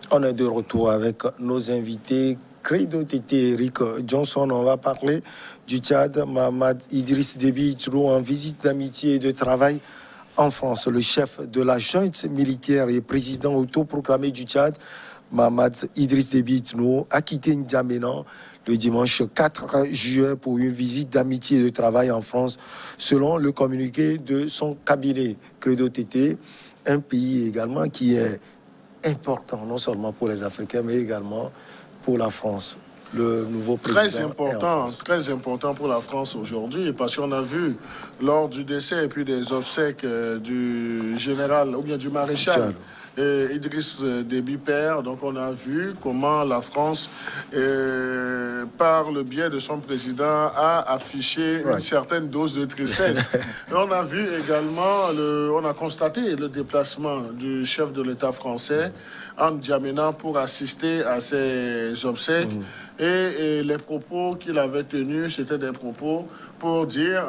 On est de retour avec nos invités. Credo Tété, Eric Johnson, on va parler du Tchad. Mahamat Idriss Déby Itno en visite d'amitié et de travail en France. Le chef de la junte militaire et président autoproclamé du Tchad, Mahamat Idriss Déby Itno, a quitté N'Djamena le dimanche 4 juillet pour une visite d'amitié et de travail en France, selon le communiqué de son cabinet. Credo Tété, un pays également qui est important, non seulement pour les Africains, mais également pour la France. Le nouveau président très important pour la France aujourd'hui, parce qu'on a vu lors du décès et puis des obsèques du général ou bien du maréchal Idriss Déby Père, donc on a vu comment la France, par le biais de son président, a affiché une certaine dose de tristesse. Et on a vu également, on a constaté le déplacement du chef de l'État français en N'Djamena pour assister à ces obsèques. Et les propos qu'il avait tenus, c'était des propos pour dire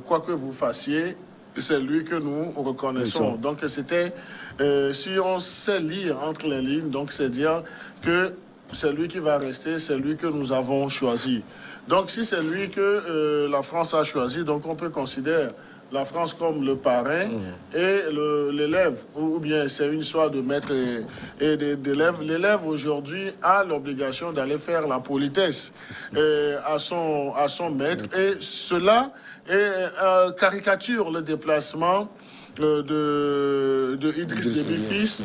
quoi que vous fassiez, c'est lui que nous reconnaissons. Donc c'était, si on sait lire entre les lignes, donc c'est dire que c'est lui qui va rester, c'est lui que nous avons choisi. Donc si c'est lui que la France a choisi, donc on peut considérer la France comme le parrain et l'élève, ou bien c'est une histoire de maître et d'élève. L'élève aujourd'hui a l'obligation d'aller faire la politesse à son maître, et cela caricature le déplacement de Idriss Déby fils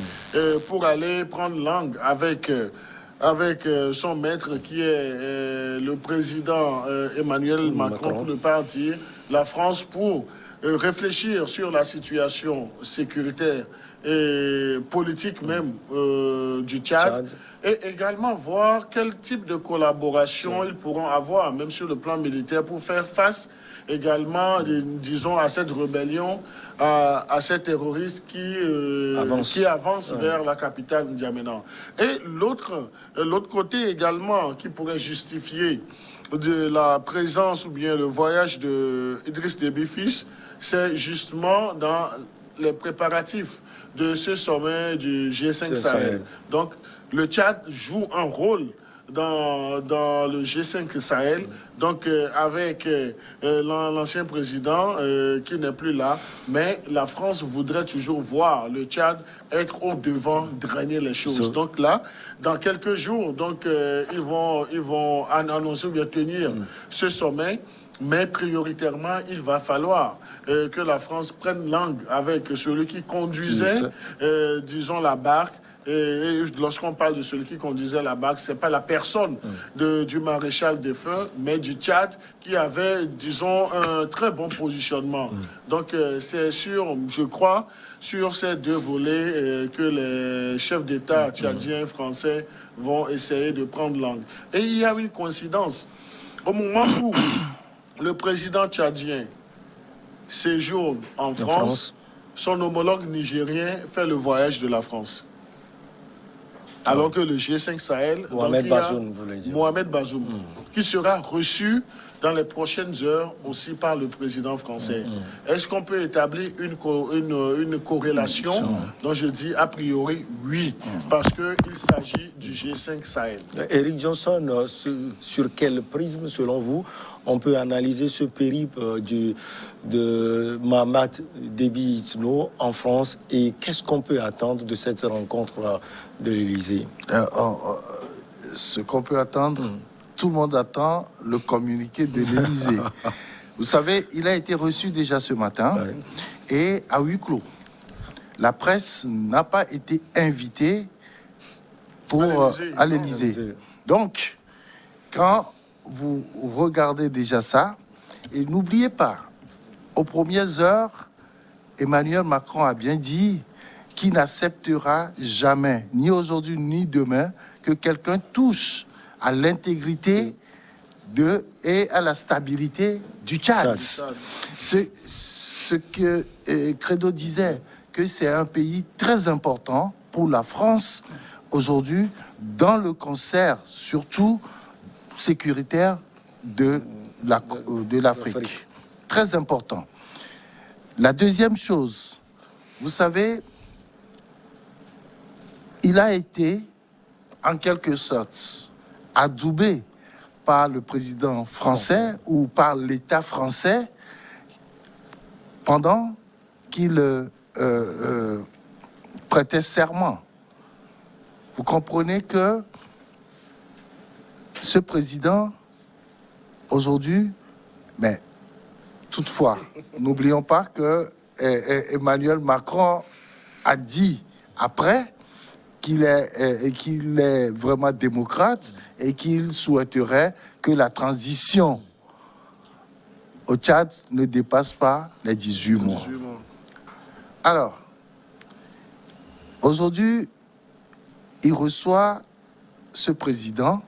pour aller prendre langue avec son maître qui est le président Emmanuel Macron, pour ne pas dire la France, pour réfléchir sur la situation sécuritaire et politique même du Tchad, et également voir quel type de collaboration ils pourront avoir, même sur le plan militaire, pour faire face également, disons, à cette rébellion, à ces terroristes qui avancent vers la capitale N'Djamena. Et l'autre côté également qui pourrait justifier de la présence ou bien le voyage de Idriss Déby fils, c'est justement dans les préparatifs de ce sommet du G5 Sahel. Donc, le Tchad joue un rôle dans le G5 Sahel, donc avec l'ancien président qui n'est plus là, mais la France voudrait toujours voir le Tchad être au devant, drainer les choses. Donc là, dans quelques jours, donc ils vont annoncer ou bien tenir ce sommet, mais prioritairement, il va falloir que la France prenne langue avec celui qui conduisait, disons, la barque. Et lorsqu'on parle de celui qui conduisait la barque, ce n'est pas la personne du maréchal des feux, mais du Tchad, qui avait, disons, un très bon positionnement. Donc, c'est sûr, je crois, sur ces deux volets que les chefs d'État tchadiens et français vont essayer de prendre langue. Et il y a une coïncidence. Au moment où le président tchadien séjourne en France, son homologue nigérien fait le voyage de la France. Alors que le G5 Sahel, Mohamed Bazoum, vous voulez dire. Mohamed Bazoum, qui sera reçu dans les prochaines heures aussi par le président français. Est-ce qu'on peut établir une corrélation? Donc je dis a priori oui, parce qu'il s'agit du G5 Sahel. Eric Johnson, sur quel prisme, selon vous, on peut analyser ce périple de Mahamat Déby Itno en France, et qu'est-ce qu'on peut attendre de cette rencontre de l'Élysée? Ce qu'on peut attendre, tout le monde attend le communiqué de l'Élysée. Vous savez, il a été reçu déjà ce matin et à huis clos. La presse n'a pas été invitée à l'Élysée. Donc, quand vous regardez déjà ça, et n'oubliez pas, aux premières heures, Emmanuel Macron a bien dit qu'il n'acceptera jamais, ni aujourd'hui ni demain, que quelqu'un touche à l'intégrité et à la stabilité du Tchad. Ce que Credo disait, que c'est un pays très important pour la France aujourd'hui, dans le concert surtout sécuritaire de l'Afrique. Très important. La deuxième chose, vous savez, il a été en quelque sorte adoubé par le président français ou par l'État français pendant qu'il prêtait serment. Vous comprenez que ce président, aujourd'hui, mais toutefois, n'oublions pas que Emmanuel Macron a dit après qu'il est vraiment démocrate et qu'il souhaiterait que la transition au Tchad ne dépasse pas les 18 mois. Alors, aujourd'hui, il reçoit ce président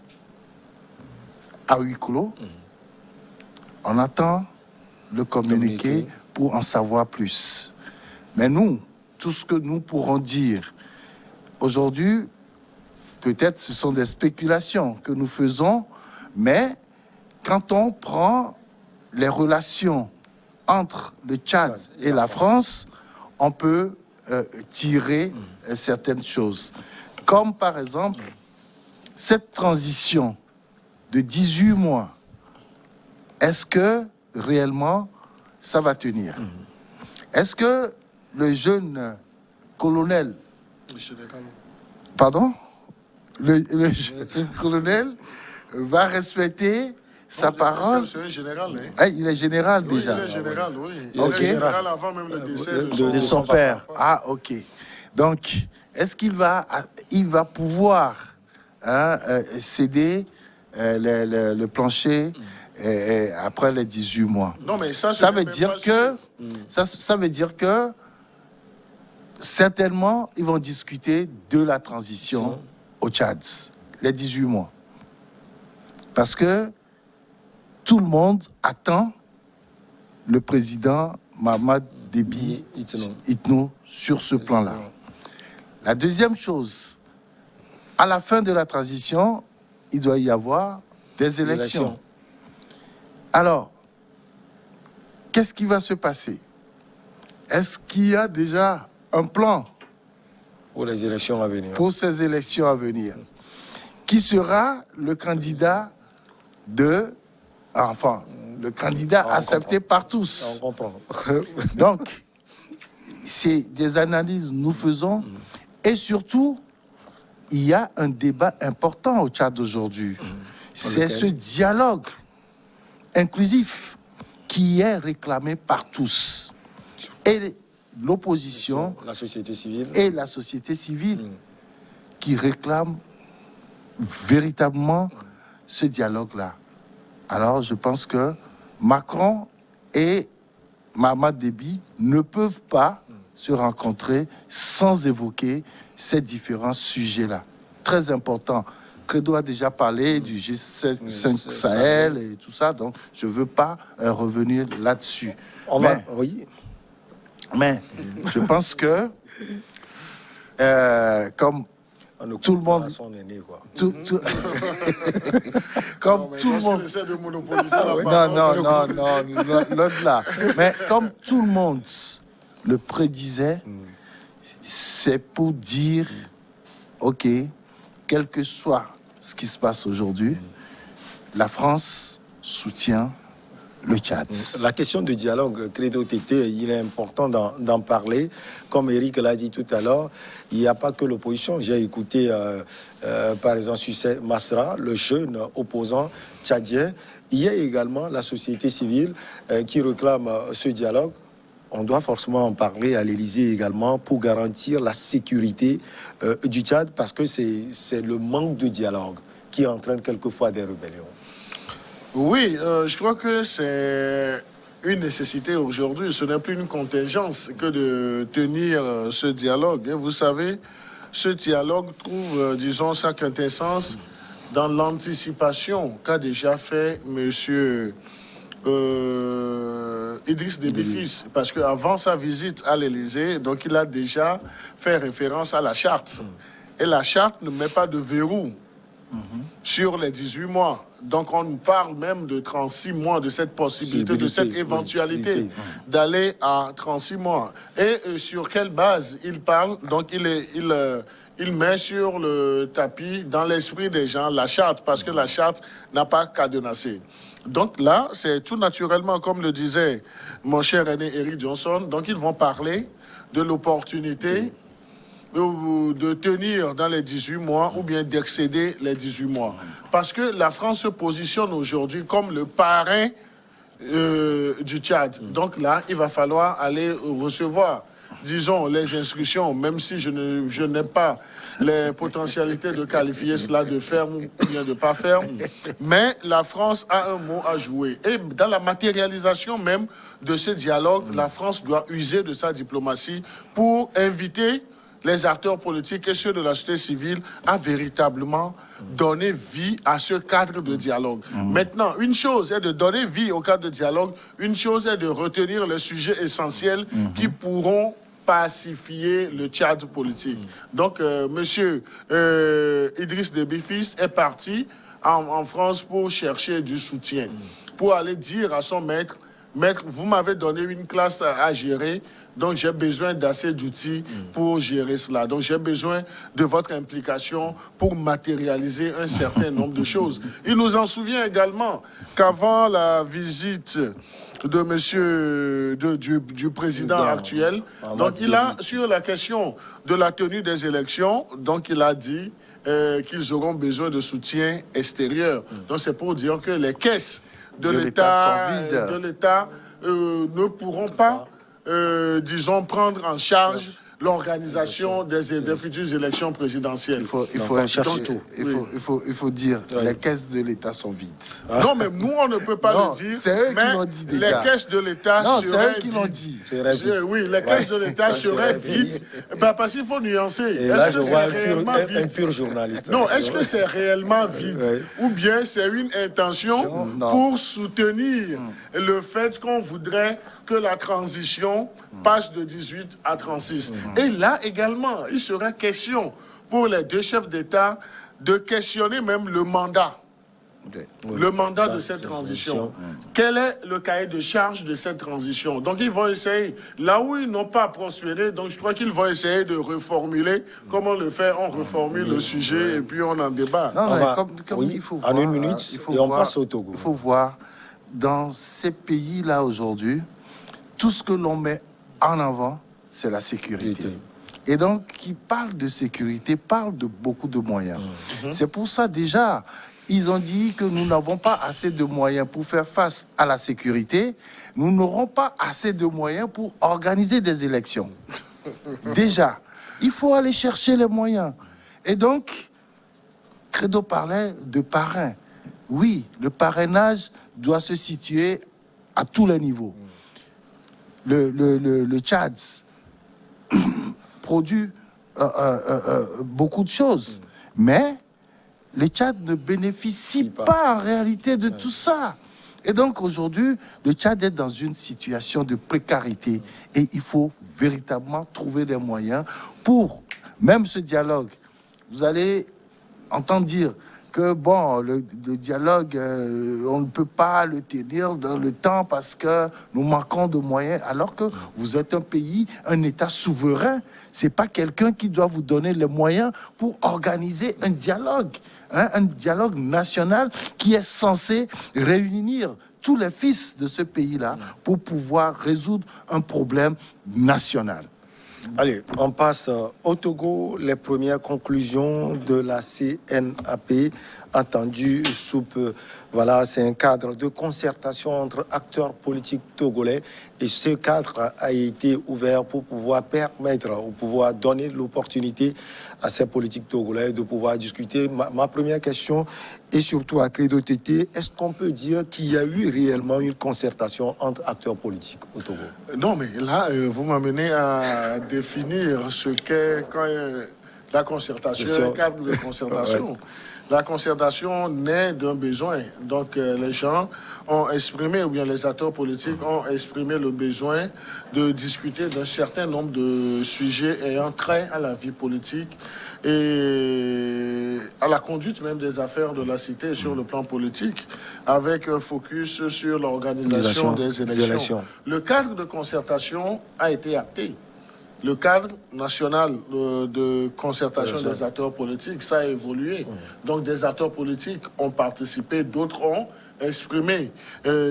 à huis clos. On attend le communiqué pour en savoir plus. Mais nous, tout ce que nous pourrons dire aujourd'hui, peut-être ce sont des spéculations que nous faisons, mais quand on prend les relations entre le Tchad et la France, on peut tirer certaines choses. Comme par exemple, cette transition de 18 mois, est-ce que réellement ça va tenir? Est-ce que le jeune colonel, pardon, le jeune colonel va respecter sa parole? C'est un général, hein? Ah, il est général déjà. Oui, il est général, oui. Il Ok. est général avant même le décès De son père. Ah, ok. Donc, est-ce qu'il va pouvoir céder le plancher après les 18 mois? Non, mais ça veut dire que ça veut dire que certainement ils vont discuter de la transition au Tchad, les 18 mois, parce que tout le monde attend le président Mahamat Déby Itno sur ce plan-là. La deuxième chose, à la fin de la transition, il doit y avoir des élections. Alors, qu'est-ce qui va se passer? Est-ce qu'il y a déjà un plan pour les élections à venir? Pour ces élections à venir. Qui sera le candidat le candidat accepté par tous? On comprend. Donc, c'est des analyses que nous faisons. Et surtout, il y a un débat important au Tchad aujourd'hui. C'est ce dialogue inclusif qui est réclamé par tous. Et l'opposition, la société civile, et la société civile qui réclament véritablement ce dialogue-là. Alors, je pense que Macron et Mahamat Déby ne peuvent pas se rencontrer sans évoquer ces différents sujets-là. Très important. Credo a déjà parlé du G5 Sahel et tout ça, donc je ne veux pas revenir là-dessus. Mais je pense que, comme tout le monde... Comme tout le monde... Non, l'autre là. Mais comme tout le monde le prédisait, c'est pour dire, ok, quel que soit ce qui se passe aujourd'hui, la France soutient le Tchad. La question du dialogue, Credo Tété, il est important d'en parler. Comme Eric l'a dit tout à l'heure, il n'y a pas que l'opposition. J'ai écouté, par exemple, Sucé Masra, le jeune opposant tchadien. Il y a également la société civile qui réclame ce dialogue. On doit forcément en parler à l'Élysée également pour garantir la sécurité du Tchad, parce que c'est le manque de dialogue qui entraîne quelquefois des rébellions. Oui, je crois que c'est une nécessité aujourd'hui. Ce n'est plus une contingence que de tenir ce dialogue. Et vous savez, ce dialogue trouve, disons, sa quintessence dans l'anticipation qu'a déjà fait monsieur Idriss Déby fils, parce qu'avant sa visite à l'Élysée, donc il a déjà fait référence à la charte. Et la charte ne met pas de verrou sur les 18 mois. Donc on nous parle même de 36 mois, de cette possibilité, de cette éventualité d'aller à 36 mois. Et sur quelle base il parle? Donc il il met sur le tapis, dans l'esprit des gens, la charte, parce que la charte n'a pas cadenassé. Donc là, c'est tout naturellement, comme le disait mon cher aîné Eric Johnson, donc ils vont parler de l'opportunité de tenir dans les 18 mois ou bien d'excéder les 18 mois. Parce que la France se positionne aujourd'hui comme le parrain du Tchad. Donc là, il va falloir aller recevoir, disons, les instructions, même si je n'ai pas les potentialités de qualifier cela de ferme ou bien de pas ferme. Mais la France a un mot à jouer. Et dans la matérialisation même de ce dialogue, la France doit user de sa diplomatie pour inviter les acteurs politiques et ceux de la société civile à véritablement donner vie à ce cadre de dialogue. Maintenant, une chose est de donner vie au cadre de dialogue, une chose est de retenir les sujets essentiels qui pourront pacifier le Tchad politique. Donc, monsieur Idriss Déby Fils est parti en France pour chercher du soutien, pour aller dire à son maître, vous m'avez donné une classe à gérer, donc j'ai besoin d'assez d'outils pour gérer cela. Donc j'ai besoin de votre implication pour matérialiser un certain nombre de choses. Il nous en souvient également qu'avant la visite de monsieur du président actuel, donc il a, sur la question de la tenue des élections, donc il a dit qu'ils auront besoin de soutien extérieur. Donc c'est pour dire que les caisses de l'État ne pourront pas disons, prendre en charge l'organisation des futures élections présidentielles. Il faut dire, les caisses de l'État sont vides. Non, mais nous, on ne peut pas le dire. C'est eux qui l'ont dit déjà. Les caisses de l'État seraient vides. Oui, les caisses de l'État seraient vides. Parce qu'il faut nuancer. Est-ce que c'est réellement vide? Un pur journaliste. Non, est-ce que c'est réellement vide? Ou bien c'est une intention pour soutenir le fait qu'on voudrait que la transition passe de 18 à 36. Et là également, il sera question pour les deux chefs d'État de questionner même le mandat. Le mandat de cette transition. Quel est le cahier de charge de cette transition? Donc ils vont essayer, là où ils n'ont pas prospéré, donc je crois qu'ils vont essayer de reformuler. Comme on le fait, on reformule le sujet et puis on en débat. Comme il faut voir, en une minute, on passe au Togo. Il faut voir, dans ces pays-là aujourd'hui, tout ce que l'on met en avant, c'est la sécurité. Et donc, qui parle de sécurité, parle de beaucoup de moyens. C'est pour ça, déjà, ils ont dit que nous n'avons pas assez de moyens pour faire face à la sécurité. Nous n'aurons pas assez de moyens pour organiser des élections. Déjà, il faut aller chercher les moyens. Et donc, Credo parlait de parrain. Oui, le parrainage doit se situer à tous les niveaux. Le Tchad produit beaucoup de choses, mais le Tchad ne bénéficie pas en réalité de tout ça. Et donc aujourd'hui, le Tchad est dans une situation de précarité et il faut véritablement trouver des moyens pour même ce dialogue. Vous allez entendre dire que bon, le dialogue, on ne peut pas le tenir dans le temps parce que nous manquons de moyens, alors que vous êtes un pays, un État souverain. C'est pas quelqu'un qui doit vous donner les moyens pour organiser un dialogue national qui est censé réunir tous les fils de ce pays-là pour pouvoir résoudre un problème national. Allez, on passe au Togo. Les premières conclusions de la CNAP entendues sous peu. Voilà, c'est un cadre de concertation entre acteurs politiques togolais. Et ce cadre a été ouvert pour pouvoir permettre, ou pouvoir donner l'opportunité à ces politiques togolais de pouvoir discuter. Ma première question est surtout à Credo Tété. Est-ce qu'on peut dire qu'il y a eu réellement une concertation entre acteurs politiques au Togo? Non, mais là, vous m'amenez à définir ce qu'est la concertation, le cadre de concertation. Ouais. La concertation naît d'un besoin. Donc, les gens ont exprimé, ou bien les acteurs politiques ont exprimé le besoin de discuter d'un certain nombre de sujets ayant trait à la vie politique et à la conduite même des affaires de la cité sur le plan politique, avec un focus sur l'organisation des élections. Le cadre de concertation a été acté. le cadre national de concertation des acteurs politiques, ça a évolué. Donc des acteurs politiques ont participé, d'autres ont exprimé,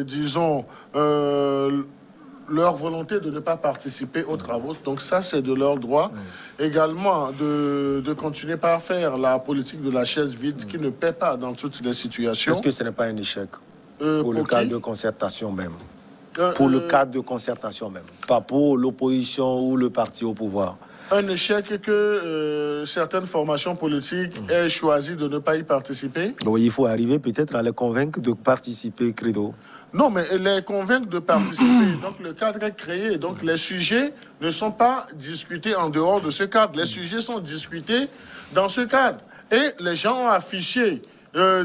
disons, leur volonté de ne pas participer aux travaux. Donc ça, c'est de leur droit. Également, de continuer par faire la politique de la chaise vide qui ne paie pas dans toutes les situations. Est-ce que ce n'est pas un échec pour le cadre de concertation même? Pour le cadre de concertation même, pas pour l'opposition ou le parti au pouvoir. Un échec que certaines formations politiques aient choisi de ne pas y participer. Oui, il faut arriver peut-être à les convaincre de participer, Credo. Non, mais les convaincre de participer. Donc le cadre est créé. Donc les sujets ne sont pas discutés en dehors de ce cadre. Les sujets sont discutés dans ce cadre. Et les gens ont affiché,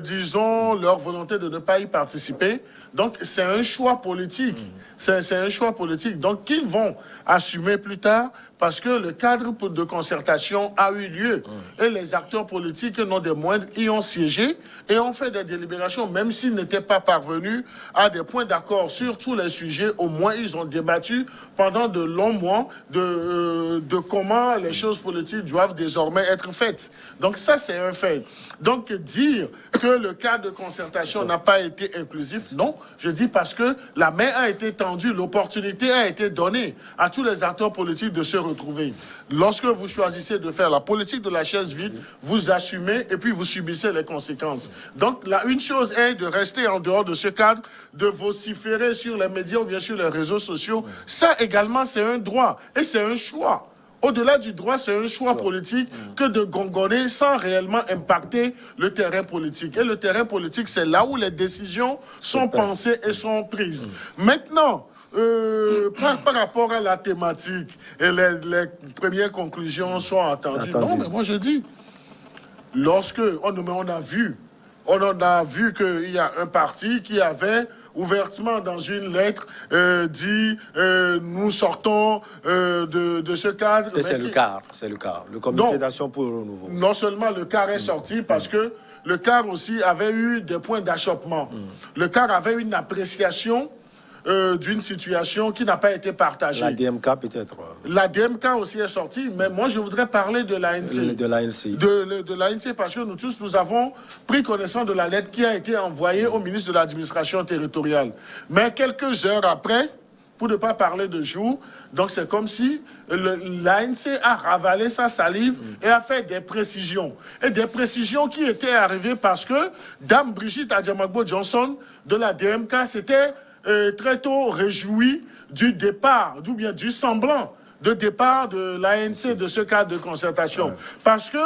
disons, leur volonté de ne pas y participer. Donc, c'est un choix politique. C'est un choix politique. Donc, qu'ils vont assumer plus tard parce que le cadre de concertation a eu lieu. Et les acteurs politiques, non des moindres, y ont siégé et ont fait des délibérations. Même s'ils n'étaient pas parvenus à des points d'accord sur tous les sujets, au moins, ils ont débattu pendant de longs mois de comment les choses politiques doivent désormais être faites. Donc, ça, c'est un fait. Donc, dire que le cadre de concertation n'a pas été inclusif, non. Je dis parce que la main a été tendue, l'opportunité a été donnée à tous les acteurs politiques de se retrouver. Lorsque vous choisissez de faire la politique de la chaise vide, vous assumez et puis vous subissez les conséquences. Donc, là, une chose est de rester en dehors de ce cadre, de vociférer sur les médias ou bien sur les réseaux sociaux. Ça également, c'est un droit et c'est un choix. Au-delà du droit, c'est un choix politique que de gongonner sans réellement impacter le terrain politique. Et le terrain politique, c'est là où les décisions sont pensées et sont prises. Maintenant, par rapport à la thématique, et les premières conclusions sont attendues. Non, mais moi je dis, lorsque on a vu qu'il y a un parti qui avait ouvertement dans une lettre dit nous sortons de ce cadre. Et c'est le CAR, le comité d'action pour le renouveau. Non seulement le CAR est sorti parce que le CAR aussi avait eu des points d'achoppement. Le CAR avait une appréciation d'une situation qui n'a pas été partagée. La DMK peut-être. La DMK aussi est sortie, mais moi je voudrais parler de l'ANC. De l'ANC. De l'ANC parce que nous tous, nous avons pris connaissance de la lettre qui a été envoyée au ministre de l'administration territoriale. Mais quelques heures après, pour ne pas parler de jour, donc c'est comme si l'ANC a ravalé sa salive et a fait des précisions. Et des précisions qui étaient arrivées parce que Dame Brigitte Adjamagbo Johnson de la DMK s'était très tôt réjoui du départ, ou bien du semblant de départ de l'ANC de ce cadre de concertation. Parce que,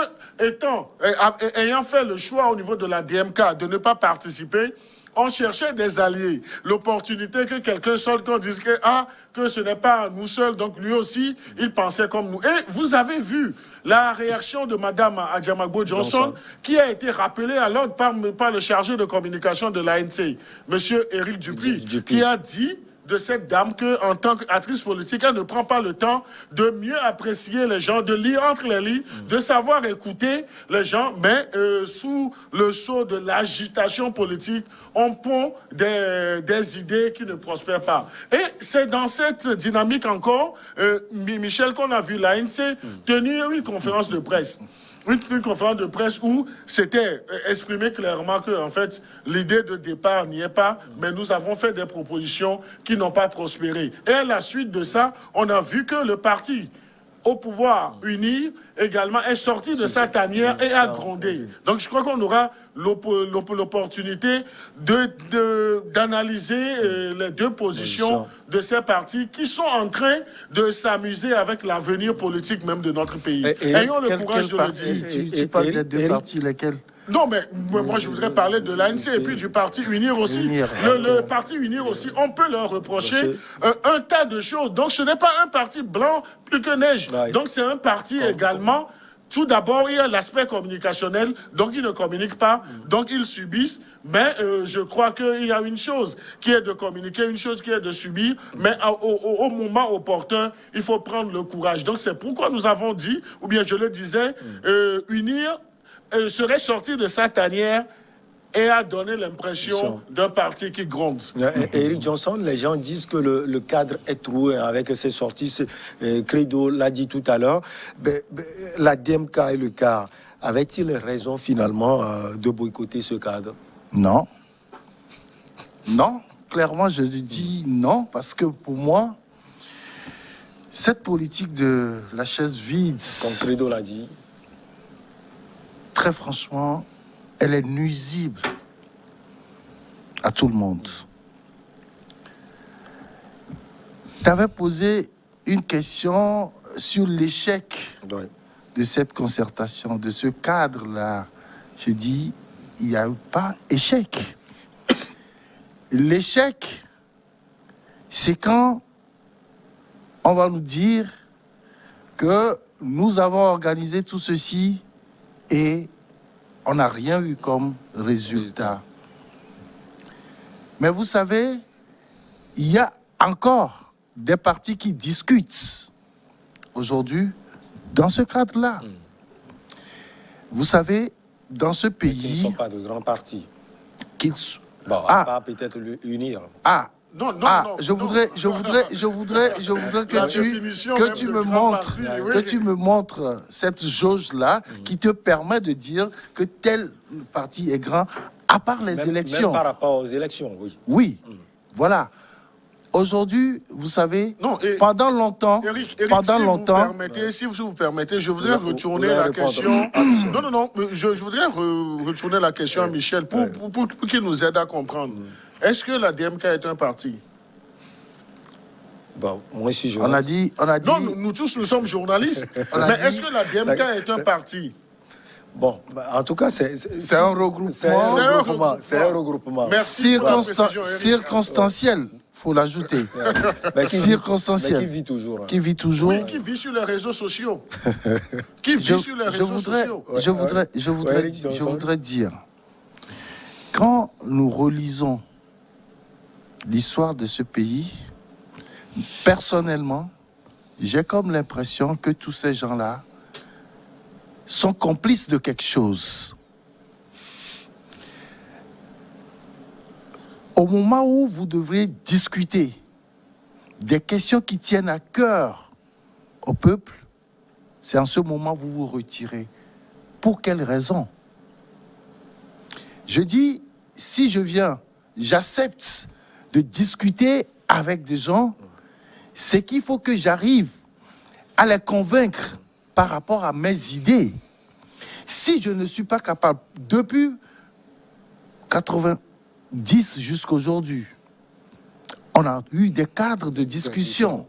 ayant fait le choix au niveau de la DMK de ne pas participer, on cherchait des alliés. L'opportunité que quelqu'un sorte, qu'on dise que ce n'est pas nous seuls, donc lui aussi, il pensait comme nous. Et vous avez vu la réaction de Mme Adjamagbo Johnson, qui a été rappelée à l'ordre par le chargé de communication de l'ANC, M. Éric Dupuis, qui a dit de cette dame qu'en tant qu'actrice politique, elle ne prend pas le temps de mieux apprécier les gens, de lire entre les lignes, de savoir écouter les gens, mais sous le sceau de l'agitation politique, on pond des idées qui ne prospèrent pas. Et c'est dans cette dynamique encore, Michel, qu'on a vu l'ANC tenir une conférence de presse. Une conférence de presse où c'était exprimé clairement que, en fait, l'idée de départ n'y est pas, mais nous avons fait des propositions qui n'ont pas prospéré. Et à la suite de ça, on a vu que le parti au pouvoir UNIR également est sorti de sa tanière et a grondé. Donc je crois qu'on aura l'opportunité d'analyser les deux positions de ces partis qui sont en train de s'amuser avec l'avenir politique même de notre pays. Ayons le courage de le dire. Tu parles des deux partis, lesquels? Non, mais moi, je voudrais parler de l'ANC et puis du parti UNIR aussi. Le parti UNIR aussi, on peut leur reprocher un tas de choses. Donc, ce n'est pas un parti blanc plus que neige. Donc, c'est un parti également. Tout d'abord, il y a l'aspect communicationnel. Donc, ils ne communiquent pas. Donc, ils subissent. Mais je crois qu'il y a une chose qui est de communiquer, une chose qui est de subir. Mais au moment opportun, il faut prendre le courage. Donc, c'est pourquoi nous avons dit, ou bien je le disais, UNIR serait sorti de sa tanière et a donné l'impression d'un parti qui gronde. Eric Johnson, les gens disent que le cadre est troué avec ses sorties. Credo l'a dit tout à l'heure. La DMK et le CAR, avaient-ils raison finalement de boycotter ce cadre? Non. Non, clairement, je dis non, parce que pour moi, cette politique de la chaise vide, comme Credo l'a dit, très franchement, elle est nuisible à tout le monde. Tu avais posé une question sur l'échec de cette concertation, de ce cadre-là. Je dis, il n'y a pas échec. L'échec, c'est quand on va nous dire que nous avons organisé tout ceci et on n'a rien eu comme résultat. Mais vous savez, il y a encore des partis qui discutent aujourd'hui dans ce cadre-là. Vous savez, dans ce pays... Qui ne sont pas de grands partis. Bon, à part peut-être l'unir. Non. Je voudrais que tu me montres cette jauge-là qui te permet de dire que tel parti est grand, à part les élections. Même par rapport aux élections, oui. Oui, voilà. Aujourd'hui, vous savez, pendant longtemps, si vous permettez, je voudrais retourner la question. Je voudrais retourner la question à Michel pour qu'il nous aide à comprendre. Est-ce que la DMK est un parti? Bon, moi, je suis journaliste. On a dit. Non, nous tous, nous sommes journalistes. Mais est-ce que la DMK est un parti? Bon, en tout cas, c'est un regroupement. C'est un regroupement. Merci circonstanciel, faut l'ajouter. Circonstanciel. Mais qui vit toujours. Qui vit toujours. Oui, qui vit sur les réseaux sociaux. Je voudrais dire, quand nous relisons l'histoire de ce pays, personnellement, j'ai comme l'impression que tous ces gens-là sont complices de quelque chose. Au moment où vous devrez discuter des questions qui tiennent à cœur au peuple, c'est en ce moment que vous vous retirez. Pour quelle raison? Je dis, si je viens, j'accepte de discuter avec des gens, c'est qu'il faut que j'arrive à les convaincre par rapport à mes idées. Si je ne suis pas capable, depuis 90 jusqu'à aujourd'hui, on a eu des cadres de discussion.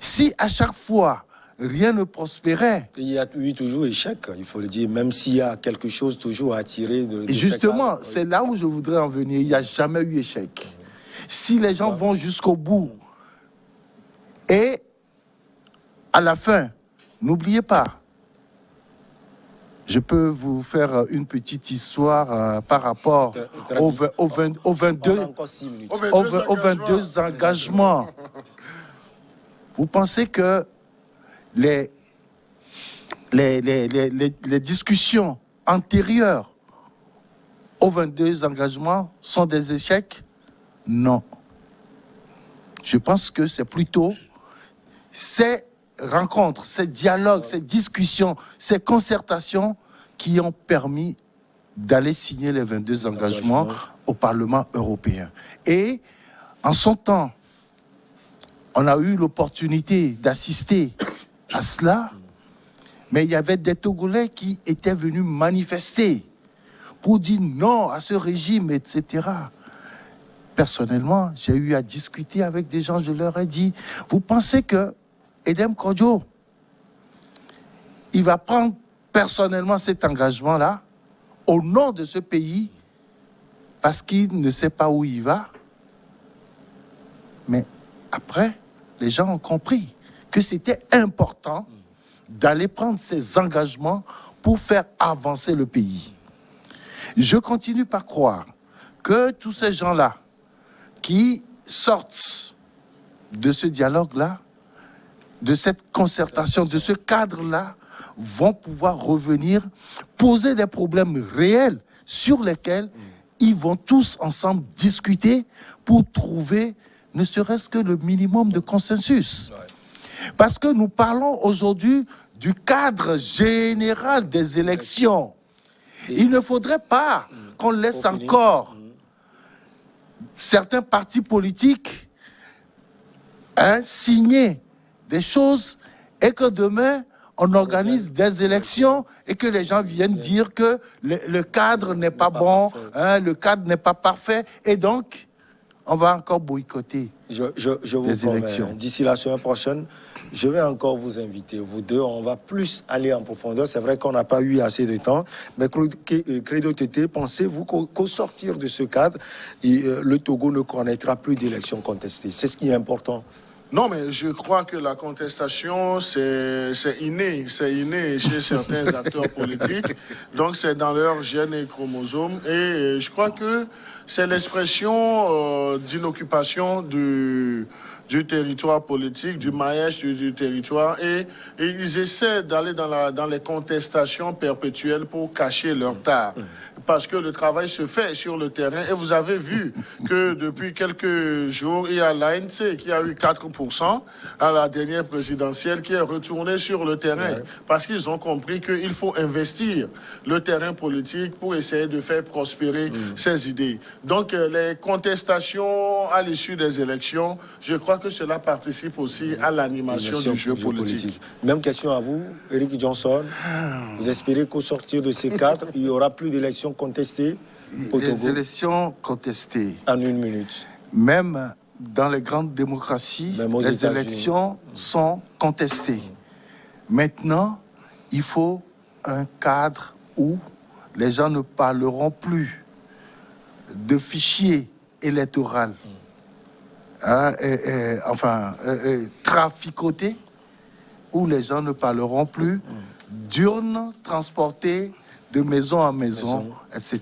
Si à chaque fois, rien ne prospérait... Il y a eu toujours échec, il faut le dire, même s'il y a quelque chose toujours à tirer de justement, c'est là où je voudrais en venir. Il n'y a jamais eu échec. Si les gens vont jusqu'au bout, et à la fin, n'oubliez pas, je peux vous faire une petite histoire par rapport aux 22 engagements. Vous pensez que les discussions antérieures aux 22 engagements sont des échecs? Non. Je pense que c'est plutôt ces rencontres, ces dialogues, ces discussions, ces concertations qui ont permis d'aller signer les 22 engagements au Parlement européen. Et en son temps, on a eu l'opportunité d'assister à cela, mais il y avait des Togolais qui étaient venus manifester pour dire non à ce régime, etc. Personnellement, j'ai eu à discuter avec des gens, je leur ai dit, vous pensez que Edem Kodjo, il va prendre personnellement cet engagement-là au nom de ce pays parce qu'il ne sait pas où il va? Mais après, les gens ont compris que c'était important d'aller prendre ces engagements pour faire avancer le pays. Je continue par croire que tous ces gens-là qui sortent de ce dialogue-là, de cette concertation, de ce cadre-là, vont pouvoir revenir, poser des problèmes réels sur lesquels ils vont tous ensemble discuter pour trouver ne serait-ce que le minimum de consensus. Parce que nous parlons aujourd'hui du cadre général des élections. Il ne faudrait pas qu'on laisse encore certains partis politiques signer des choses et que demain, on organise des élections et que les gens viennent dire que le cadre n'est pas bon, le cadre n'est pas parfait, et donc, on va encore boycotter je vous les promets, élections. D'ici la semaine prochaine, je vais encore vous inviter, vous deux, on va plus aller en profondeur. C'est vrai qu'on n'a pas eu assez de temps, mais Credo TT, pensez-vous qu'au sortir de ce cadre, le Togo ne connaîtra plus d'élections contestées? C'est ce qui est important. Non, mais je crois que la contestation, c'est inné chez certains acteurs politiques. Donc, c'est dans leur gène et chromosome. Et je crois que c'est l'expression d'une occupation du territoire politique, du maillage du territoire. Et ils essaient d'aller dans les contestations perpétuelles pour cacher leur tard. Parce que le travail se fait sur le terrain. Et vous avez vu que depuis quelques jours, il y a l'ANC qui a eu 4% à la dernière présidentielle, qui est retourné sur le terrain. Parce qu'ils ont compris qu'il faut investir le terrain politique pour essayer de faire prospérer ces idées. Donc les contestations à l'issue des élections, je crois que cela participe aussi à l'animation du jeu politique. Même question à vous, Eric Johnson. Vous espérez qu'au sortir de ces cadres, il n'y aura plus d'élections contestées au Togo? Les élections contestées. En une minute. Même dans les grandes démocraties, les élections sont contestées. Maintenant, il faut un cadre où les gens ne parleront plus de fichiers électoraux, traficotés, où les gens ne parleront plus d'urnes transportées de maison en maison, etc.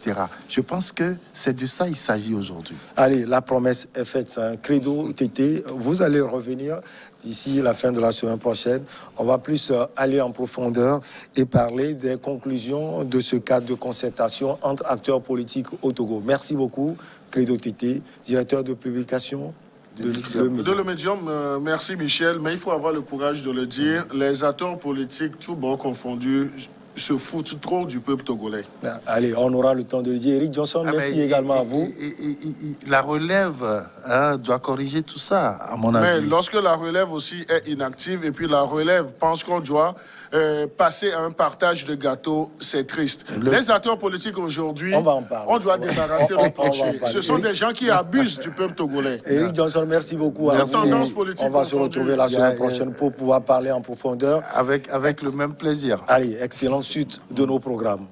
Je pense que c'est de ça qu'il s'agit aujourd'hui. Allez, la promesse est faite. Credo TT, vous allez revenir d'ici la fin de la semaine prochaine. On va plus aller en profondeur et parler des conclusions de ce cadre de concertation entre acteurs politiques au Togo. Merci beaucoup, Credo TT, directeur de publication de Le Médium. Merci Michel, mais il faut avoir le courage de le dire. Les acteurs politiques, tous bords confondus, se foutent trop du peuple togolais. Allez, on aura le temps de le dire. Eric Johnson, merci également à vous. La relève doit corriger tout ça, à mon avis. Mais lorsque la relève aussi est inactive et puis la relève pense qu'on doit passer à un partage de gâteaux, c'est triste. Les acteurs politiques aujourd'hui, on doit débarrasser le plancher. Ce sont des gens qui abusent du peuple togolais. Eric Johnson, merci beaucoup. On va se retrouver la semaine prochaine pour pouvoir parler en profondeur. Avec le même plaisir. Allez, excellente suite de nos programmes.